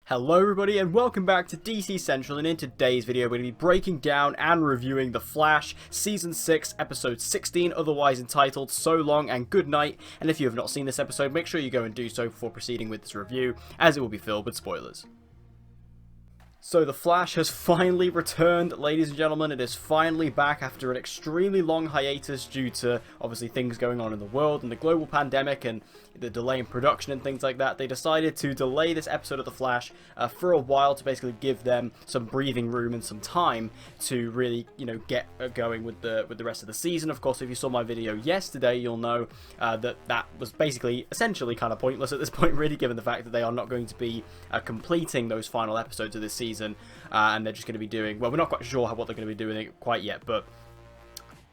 Hello everybody and welcome back to DC Central, and in today's video we're going to be breaking down and reviewing The Flash Season 6 Episode 16, otherwise entitled So Long and Good Night. And if you have not seen this episode, make sure you go and do so before proceeding with this review, as it will be filled with spoilers. So The Flash has finally returned, ladies and gentlemen. It is finally back after an extremely long hiatus due to, obviously, things going on in the world and the global pandemic and the delay in production and things like that. They decided to delay this episode of The Flash for a while to basically give them some breathing room and some time to really, get going with the rest of the season. Of course, if you saw my video yesterday, you'll know that was basically, essentially, kind of pointless at this point, really, given the fact that they are not going to be completing those final episodes of this season. And they're just going to be doing, well, we're not quite sure what they're going to be doing quite yet, but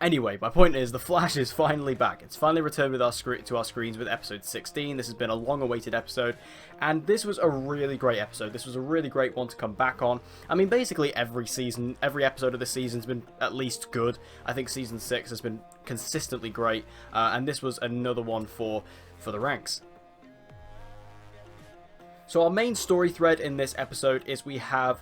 anyway, my point is The Flash is finally back. It's finally returned with to our screens with episode 16. This has been a long-awaited episode, and this was a really great episode. This was a really great one to come back on. I mean, basically every episode of this season's been at least good. I think season 6 has been consistently great, and this was another one for the ranks. So our main story thread in this episode is we have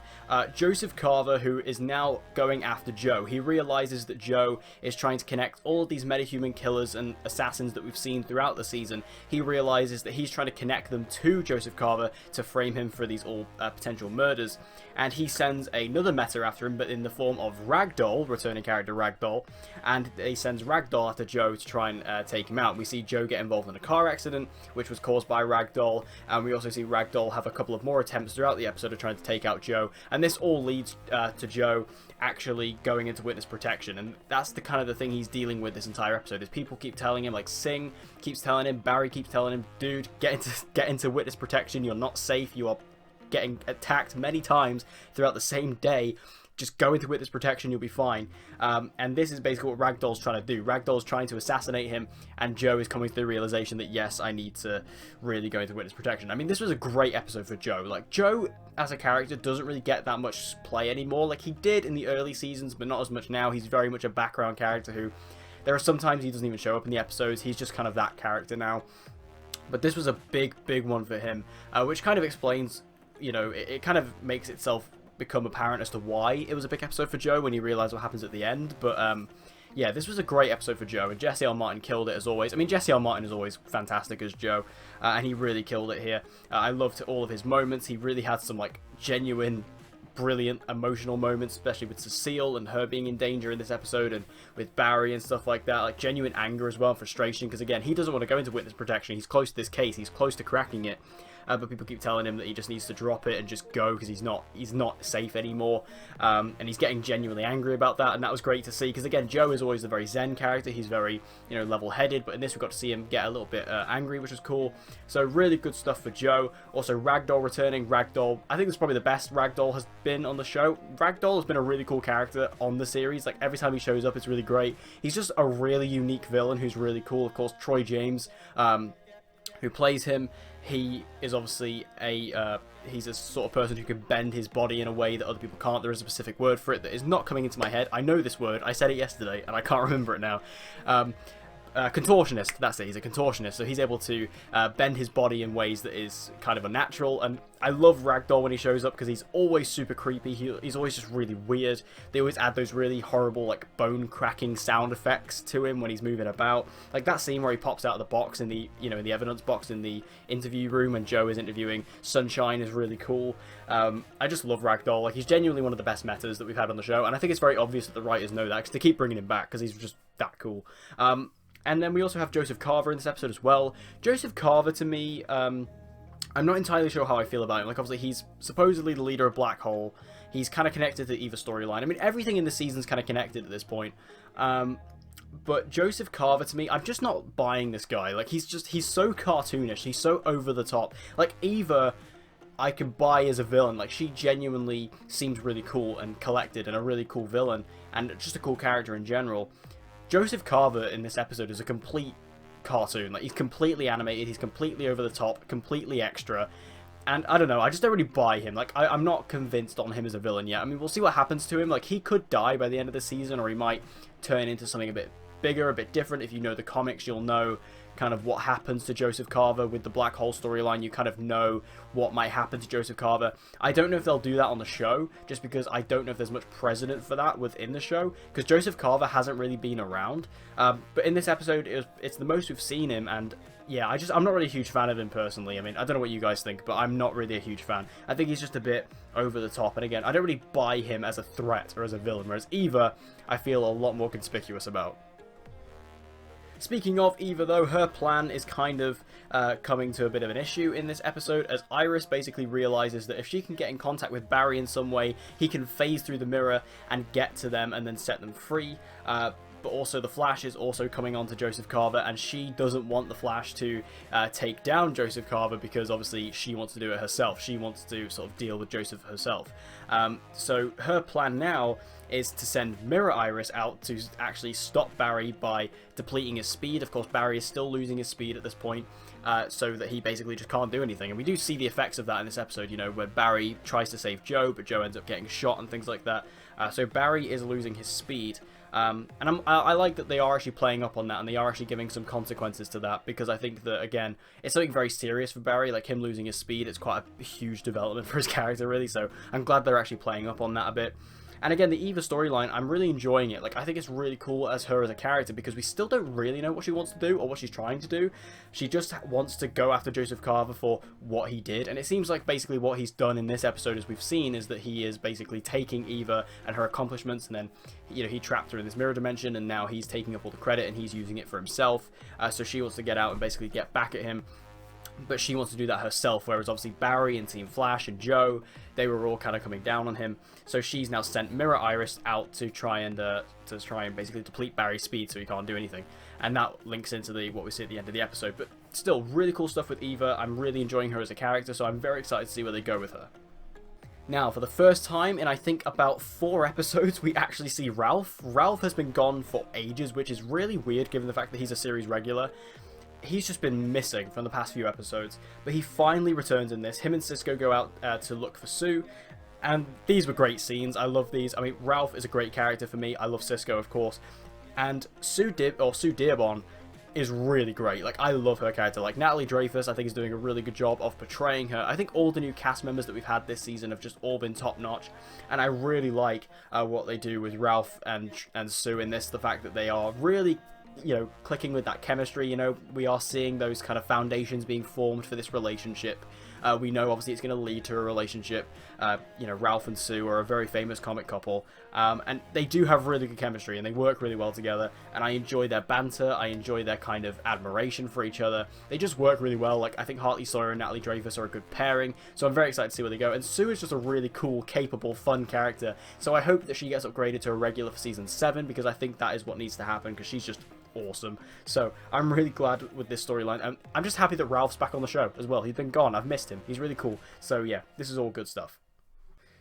Joseph Carver, who is now going after Joe. He realizes that Joe is trying to connect all of these metahuman killers and assassins that we've seen throughout the season. He realizes that he's trying to connect them to Joseph Carver to frame him for these all potential murders. And he sends another meta after him, but in the form of Ragdoll, returning character Ragdoll. And he sends Ragdoll after Joe to try and take him out. We see Joe get involved in a car accident, which was caused by Ragdoll. And we also see Ragdoll have a couple of more attempts throughout the episode of trying to take out Joe, and this all leads to Joe actually going into witness protection. And that's the kind of the thing he's dealing with this entire episode, is people keep telling him, like Singh keeps telling him, Barry keeps telling him, dude, get into witness protection, you're not safe, you are getting attacked many times throughout the same day. Just go into witness protection, you'll be fine. And this is basically what Ragdoll's trying to do. Ragdoll's trying to assassinate him, and Joe is coming to the realization that, yes, I need to really go into witness protection. I mean, this was a great episode for Joe. Like, Joe, as a character, doesn't really get that much play anymore. Like, he did in the early seasons, but not as much now. He's very much a background character who, there are sometimes he doesn't even show up in the episodes. He's just kind of that character now. But this was a big, big one for him, which kind of explains, it kind of makes itself become apparent as to why it was a big episode for Joe when you realise what happens at the end. But yeah, this was a great episode for Joe, and Jesse L. Martin killed it as always. I mean, Jesse L. Martin is always fantastic as Joe, and he really killed it here. I loved all of his moments. He really had some like genuine, brilliant emotional moments, especially with Cecile and her being in danger in this episode, and with Barry and stuff like that, like genuine anger as well, and frustration, because again, he doesn't want to go into witness protection. He's close to this case, he's close to cracking it. But people keep telling him that he just needs to drop it and just go because he's not safe anymore, and he's getting genuinely angry about that, and that was great to see, because again, Joe is always a very zen character. He's very level-headed, but in this we got to see him get a little bit angry, which was cool. So really good stuff for Joe. Also Ragdoll returning. Ragdoll, I think it's probably the best Ragdoll has been on the show. Ragdoll has been a really cool character on the series. Like, every time he shows up, it's really great. He's just a really unique villain who's really cool. Of course, Troy James, who plays him, he is obviously he's a sort of person who can bend his body in a way that other people can't. There is a specific word for it that is not coming into my head. I know this word, I said it yesterday, and I can't remember it now. Contortionist, that's it, he's a contortionist, so he's able to bend his body in ways that is kind of unnatural, and I love Ragdoll when he shows up because he's always super creepy. He's always just really weird. They always add those really horrible, like, bone-cracking sound effects to him when he's moving about. Like that scene where he pops out of the box in the, in the evidence box in the interview room when Joe is interviewing Sunshine is really cool. I just love Ragdoll. Like, he's genuinely one of the best metas that we've had on the show, and I think it's very obvious that the writers know that because they keep bringing him back because he's just that cool. And then we also have Joseph Carver in this episode as well. Joseph Carver, to me, I'm not entirely sure how I feel about him. Like, obviously, he's supposedly the leader of Black Hole. He's kind of connected to either storyline. I mean, everything in the season's kind of connected at this point. But Joseph Carver, to me, I'm just not buying this guy. Like, he's so cartoonish. He's so over the top. Like, Eva, I can buy as a villain. Like, she genuinely seems really cool and collected and a really cool villain. And just a cool character in general. Joseph Carver in this episode is a complete cartoon. Like, he's completely animated, he's completely over the top, completely extra, and I don't know, I just don't really buy him. Like, I'm not convinced on him as a villain yet. I mean, we'll see what happens to him. Like, he could die by the end of the season, or he might turn into something a bit bigger, a bit different. If you know the comics, you'll know kind of what happens to Joseph Carver with the Black Hole storyline. You kind of know what might happen to Joseph Carver. I don't know if they'll do that on the show, just because I don't know if there's much precedent for that within the show, because Joseph Carver hasn't really been around. But in this episode, it's the most we've seen him, and yeah, I'm not really a huge fan of him personally. I mean, I don't know what you guys think, but I'm not really a huge fan. I think he's just a bit over the top, and again, I don't really buy him as a threat or as a villain, whereas Eva, I feel a lot more conspicuous about. Speaking of Eva, though, her plan is kind of coming to a bit of an issue in this episode, as Iris basically realizes that if she can get in contact with Barry in some way, he can phase through the mirror and get to them and then set them free. But also the Flash is also coming on to Joseph Carver, and she doesn't want the Flash to take down Joseph Carver, because obviously she wants to do it herself. She wants to sort of deal with Joseph herself. So her plan now is to send Mirror Iris out to actually stop Barry by depleting his speed. Of course, Barry is still losing his speed at this point, so that he basically just can't do anything. And we do see the effects of that in this episode, you know, where Barry tries to save Joe, but Joe ends up getting shot and things like that. So Barry is losing his speed. And I like that they are actually playing up on that, and they are actually giving some consequences to that, because I think that, again, it's something very serious for Barry. Like, him losing his speed, it's quite a huge development for his character, really, so I'm glad they're actually playing up on that a bit. And again, the Eva storyline, I'm really enjoying it. Like, I think it's really cool as her as a character, because we still don't really know what she wants to do or what she's trying to do. She just wants to go after Joseph Carver for what he did. And it seems like basically what he's done in this episode, as we've seen, is that he is basically taking Eva and her accomplishments, and then, you know, he trapped her in this mirror dimension, and now he's taking up all the credit and he's using it for himself. So she wants to get out and basically get back at him. But she wants to do that herself, whereas obviously Barry and Team Flash and Joe, they were all kind of coming down on him. So she's now sent Mirror Iris out to try and basically deplete Barry's speed so he can't do anything. And that links into what we see at the end of the episode. But still, really cool stuff with Eva. I'm really enjoying her as a character, so I'm very excited to see where they go with her. Now, for the first time in, I think, about 4 episodes, we actually see Ralph. Ralph has been gone for ages, which is really weird given the fact that he's a series regular. He's just been missing from the past few episodes, but he finally returns in this. Him and Cisco go out to look for Sue, and these were great scenes. I love these. I mean, Ralph is a great character for me. I love Cisco, of course, and Sue Dearborn is really great. Like, I love her character. Like, Natalie Dreyfus, I think, is doing a really good job of portraying her. I think all the new cast members that we've had this season have just all been top-notch, and I really like what they do with Ralph and Sue in this. The fact that they are really, you know, clicking with that chemistry. You know, we are seeing those kind of foundations being formed for this relationship. We know obviously it's going to lead to a relationship. You know, Ralph and Sue are a very famous comic couple, and they do have really good chemistry, and they work really well together, and I enjoy their banter. I enjoy their kind of admiration for each other. They just work really well. Like, I think Hartley Sawyer and Natalie Dreyfus are a good pairing, so I'm very excited to see where they go. And Sue is just a really cool, capable, fun character, so I hope that she gets upgraded to a regular for season 7, because I think that is what needs to happen, because she's just awesome. So I'm really glad with this storyline, and I'm just happy that Ralph's back on the show as well. He's been gone. I've missed him. He's really cool. So yeah, this is all good stuff.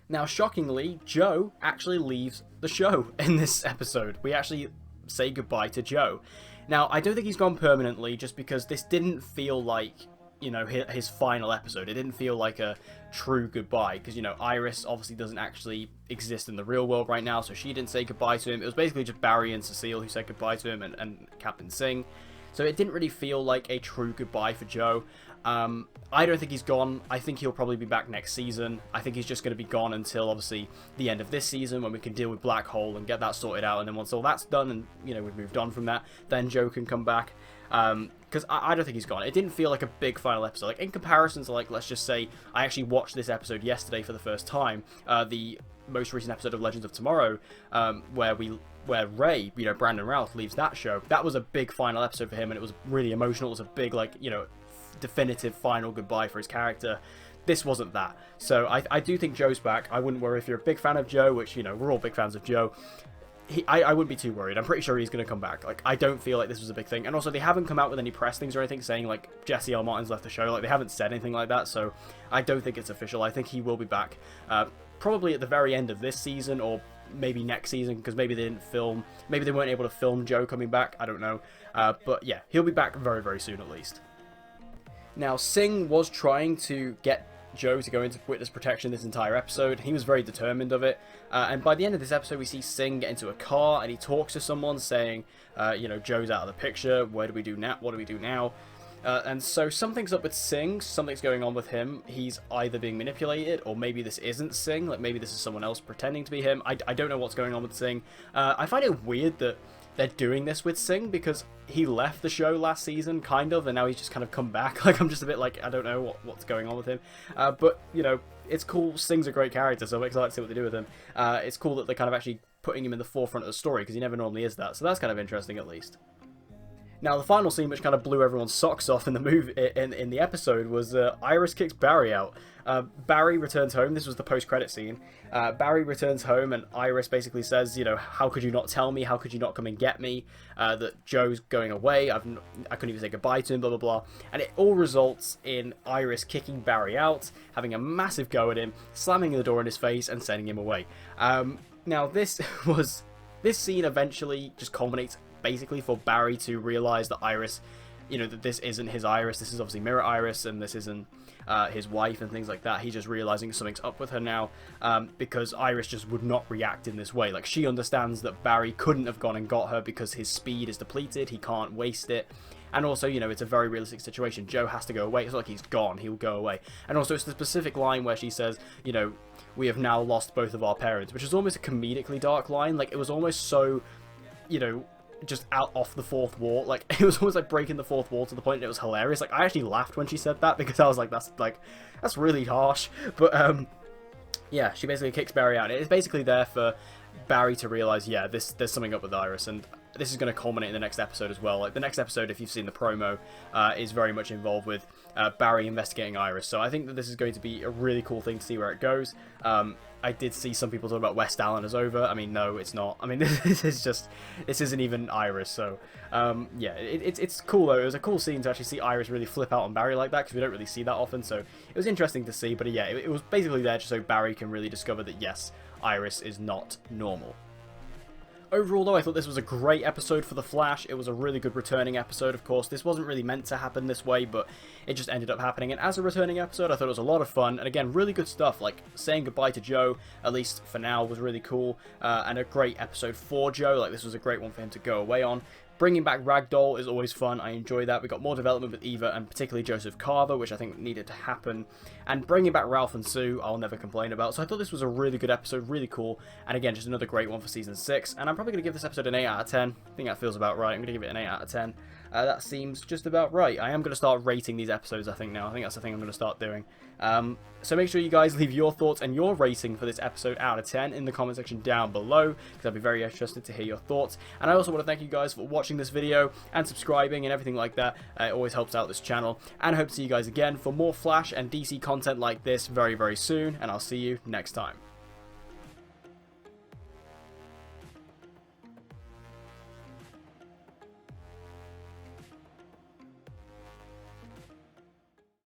Now, shockingly, Joe actually leaves the show in this episode. We actually say goodbye to Joe. Now, I don't think he's gone permanently, just because this didn't feel like, you know, his final episode. It didn't feel like a true goodbye, because, you know, Iris obviously doesn't actually exist in the real world right now, so she didn't say goodbye to him. It was basically just Barry and Cecile who said goodbye to him, and Captain Singh. So it didn't really feel like a true goodbye for Joe. I don't think he's gone. I think he'll probably be back next season. I think he's just going to be gone until, obviously, the end of this season, when we can deal with Black Hole and get that sorted out. And then once all that's done and, you know, we've moved on from that, then Joe can come back. Because I don't think he's gone. It didn't feel like a big final episode. Like, in comparison to, like, let's just say, I actually watched this episode yesterday for the first time. The most recent episode of Legends of Tomorrow, where Ray, you know, Brandon Routh, leaves that show. That was a big final episode for him, and it was really emotional. It was a big, like, you know, definitive final goodbye for his character. This wasn't that. So I do think Joe's back. I wouldn't worry if you're a big fan of Joe, which, you know, we're all big fans of Joe. I wouldn't be too worried. I'm pretty sure he's going to come back. Like, I don't feel like this was a big thing. And also, they haven't come out with any press things or anything saying, like, Jesse L. Martin's left the show. Like, they haven't said anything like that, so I don't think it's official. I think he will be back. Probably at the very end of this season, or maybe next season, because maybe they weren't able to film Joe coming back. I don't know. But yeah, he'll be back very, very soon at least. Now, Singh was trying to get Joe to go into witness protection this entire episode. He was very determined of it. And by the end of this episode, we see Singh get into a car and he talks to someone saying, you know, Joe's out of the picture. Where do we do now? What do we do now? And so something's up with Singh, something's going on with him. He's either being manipulated, or maybe this isn't Singh, like maybe this is someone else pretending to be him. I don't know what's going on with Singh. I find it weird that they're doing this with Singh, because he left the show last season, kind of, and now he's just kind of come back. Like, I'm just a bit like, I don't know what's going on with him. But, you know, it's cool. Singh's a great character, so I'm excited to see what they do with him. It's cool that they're kind of actually putting him in the forefront of the story, because he never normally is that, so that's kind of interesting at least. Now, the final scene, which kind of blew everyone's socks off in the movie, in the episode, was Iris kicks Barry out. Barry returns home. This was the post-credit scene. Barry returns home, and Iris basically says, you know, how could you not tell me? How could you not come and get me? That Joe's going away. I couldn't even say goodbye to him, blah, blah, blah. And it all results in Iris kicking Barry out, having a massive go at him, slamming the door in his face, and sending him away. Now, this scene eventually just culminates basically for Barry to realize that Iris, you know, that this isn't his Iris, this is obviously Mirror Iris, and this isn't his wife and things like that. He's just realizing something's up with her now, because Iris just would not react in this way. Like, she understands that Barry couldn't have gone and got her because his speed is depleted, he can't waste it. And also, you know, it's a very realistic situation. Joe has to go away. It's not like he's gone. He'll go away. And also, it's the specific line where she says, you know, we have now lost both of our parents, which is almost a comedically dark line. Like, it was almost so, you know, just out off the fourth wall. Like, it was almost like breaking the fourth wall to the point that it was hilarious. Like, I actually laughed when she said that, because I was like, that's really harsh. But yeah, she basically kicks Barry out. It's basically there for Barry to realize, yeah, there's something up with Iris, and this is going to culminate in the next episode as well. Like, the next episode, if you've seen the promo, is very much involved with Barry investigating Iris. So I think that this is going to be a really cool thing to see where it goes. I did see some people talk about West Allen as over. I mean, no, it's not. I mean, this isn't even Iris. So yeah, it's cool though. It was a cool scene to actually see Iris really flip out on Barry like that, because we don't really see that often. So it was interesting to see. But yeah, it was basically there just so Barry can really discover that, yes, Iris is not normal. Overall, though, I thought this was a great episode for The Flash. It was a really good returning episode, of course. This wasn't really meant to happen this way, but it just ended up happening. And as a returning episode, I thought it was a lot of fun. And again, really good stuff. Like, saying goodbye to Joe, at least for now, was really cool. And a great episode for Joe. Like, this was a great one for him to go away on. Bringing back Ragdoll is always fun. I enjoy that. We got more development with Eva, and particularly Joseph Carver, which I think needed to happen. And bringing back Ralph and Sue, I'll never complain about. So I thought this was a really good episode, really cool. And again, just another great one for Season 6. And I'm probably going to give this episode an 8 out of 10. I think that feels about right. I'm going to give it an 8 out of 10. That seems just about right. I am going to start rating these episodes, I think, now. I think that's the thing I'm going to start doing. So make sure you guys leave your thoughts and your rating for this episode out of 10 in the comment section down below, because I'd be very interested to hear your thoughts. And I also want to thank you guys for watching this video and subscribing and everything like that. It always helps out this channel. And I hope to see you guys again for more Flash and DC content like this very, very soon. And I'll see you next time.